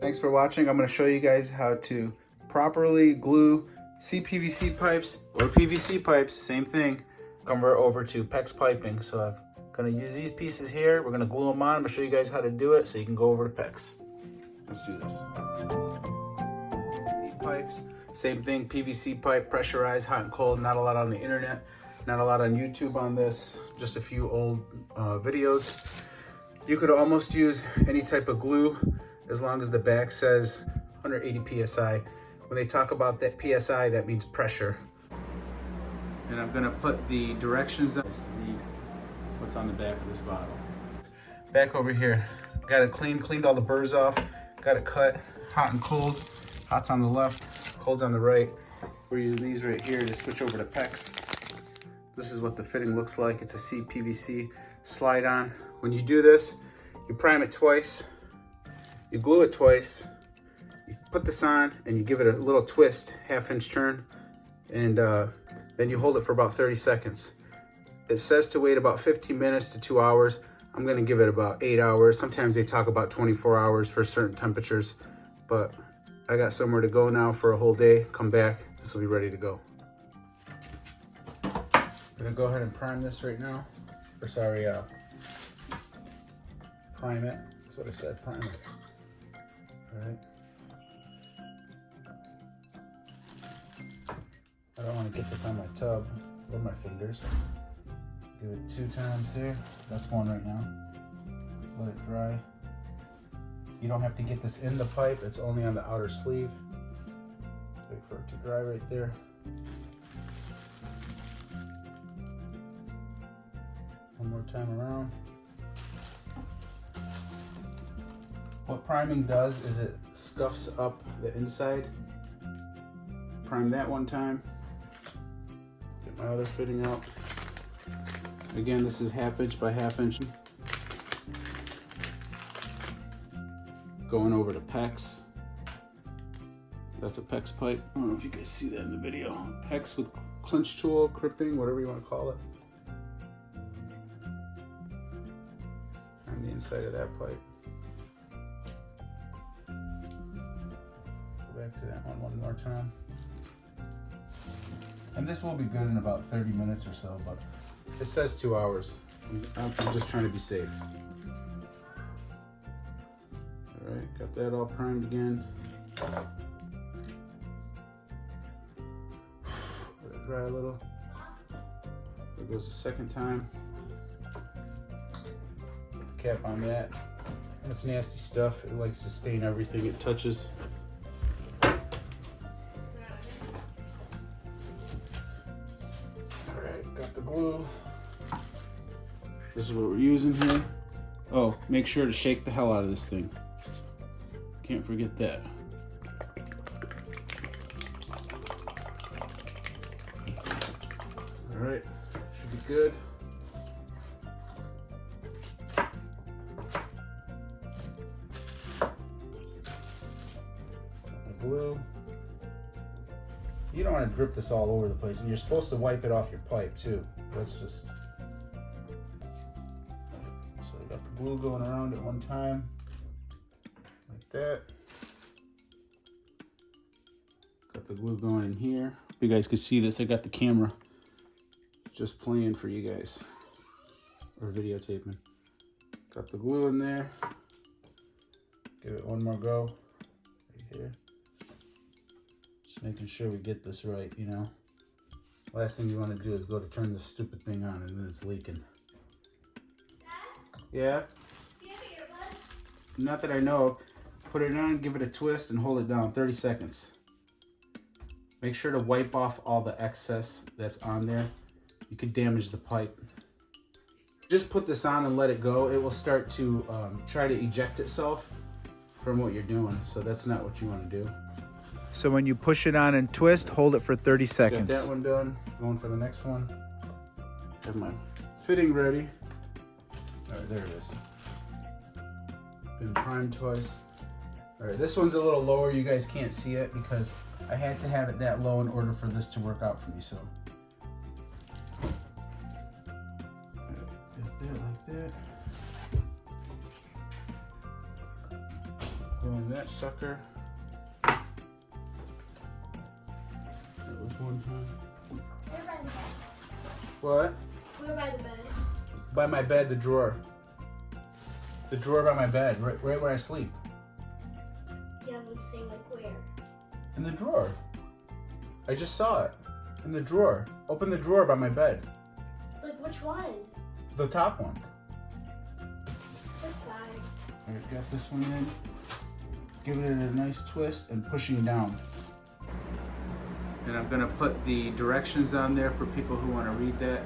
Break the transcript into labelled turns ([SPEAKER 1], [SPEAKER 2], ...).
[SPEAKER 1] Thanks for watching. I'm going to show you guys how to properly glue Cpvc pipes or PVC pipes, same thing, convert over to PEX piping. So I'm going to use these pieces here. We're going to glue them on. I'm going to show you guys how to do it so you can go over to PEX. Let's do this. Pipes, same thing, PVC pipe, pressurized, hot and cold. Not a lot on the internet, not a lot on YouTube on this, just a few old videos. You could almost use any type of glue as long as the back says 180 PSI. When they talk about that PSI, that means pressure. And I'm gonna put the directions on to read what's on the back of this bottle. Back over here, got it cleaned all the burrs off, got it cut, hot and cold. Hot's on the left, cold's on the right. We're using these right here to switch over to PEX. This is what the fitting looks like. It's a Cpvc slide on. When you do this, you prime it twice, you glue it twice, you put this on and you give it a little twist, half-inch turn, and then you hold it for about 30 seconds. It says to wait about 15 minutes to 2 hours. I'm gonna give it about 8 hours. Sometimes they talk about 24 hours for certain temperatures, but I got somewhere to go now for a whole day. Come back, this will be ready to go. I'm gonna go ahead and prime this right now. Or sorry, prime it. That's what I said, prime it. All right. I don't want to get this on my tub or my fingers. Give it 2 times there. That's one right now. Let it dry. You don't have to get this in the pipe, it's only on the outer sleeve. Wait for it to dry right there. One more time around. What priming does is it scuffs up the inside. Prime that one time. Get my other fitting out. Again, this is 1/2 inch by 1/2 inch. Going over to PEX. That's a PEX pipe. I don't know if you guys see that in the video. PEX with clinch tool, crimping, whatever you want to call it. On the inside of that pipe. Go back to that one more time. And this will be good in about 30 minutes or so, but it says 2 hours. I'm just trying to be safe. All right, got that all primed again. Let it dry a little. There goes the second time. Put the cap on that. That's nasty stuff. It likes to stain everything it touches. All right, got the glue. This is what we're using here. Oh, make sure to shake the hell out of this thing. Can't forget that. All right, should be good. The glue. You don't want to drip this all over the place, and you're supposed to wipe it off your pipe too. That's just. So I got the glue going around at one time. Like that. Got the glue going in here. You guys could see this. I got the camera just playing for you guys, or videotaping. Got the glue in there. Give it one more go right here. Just making sure we get this right, you know. Last thing you want to do is go to turn this stupid thing on and then it's leaking. Dad? Yeah? Do you have earbuds? Not that I know of. Put it on, give it a twist, and hold it down 30 seconds. Make sure to wipe off all the excess that's on there. You could damage the pipe. Just put this on and let it go. It will start to try to eject itself from what you're doing. So that's not what you want to do.
[SPEAKER 2] So when you push it on and twist, hold it for 30 seconds.
[SPEAKER 1] Got that one done. Going for the next one. Have my fitting ready. All right, there it is. Been primed twice. All right, this one's a little lower. You guys can't see it because I had to have it that low in order for this to work out for me. So, got that like that. Going And that sucker, that was one time.
[SPEAKER 3] We're by the bed.
[SPEAKER 1] What?
[SPEAKER 3] We're by the bed.
[SPEAKER 1] By my bed, the drawer. The drawer by my bed, right where I sleep.
[SPEAKER 3] Yeah, I'm saying like where?
[SPEAKER 1] In the drawer. I just saw it. In the drawer. Open the drawer by my bed.
[SPEAKER 3] Like which one?
[SPEAKER 1] The top one.
[SPEAKER 3] Which side?
[SPEAKER 1] Alright, got this one in. Giving it a nice twist and pushing down. And I'm gonna put the directions on there for people who want to read that.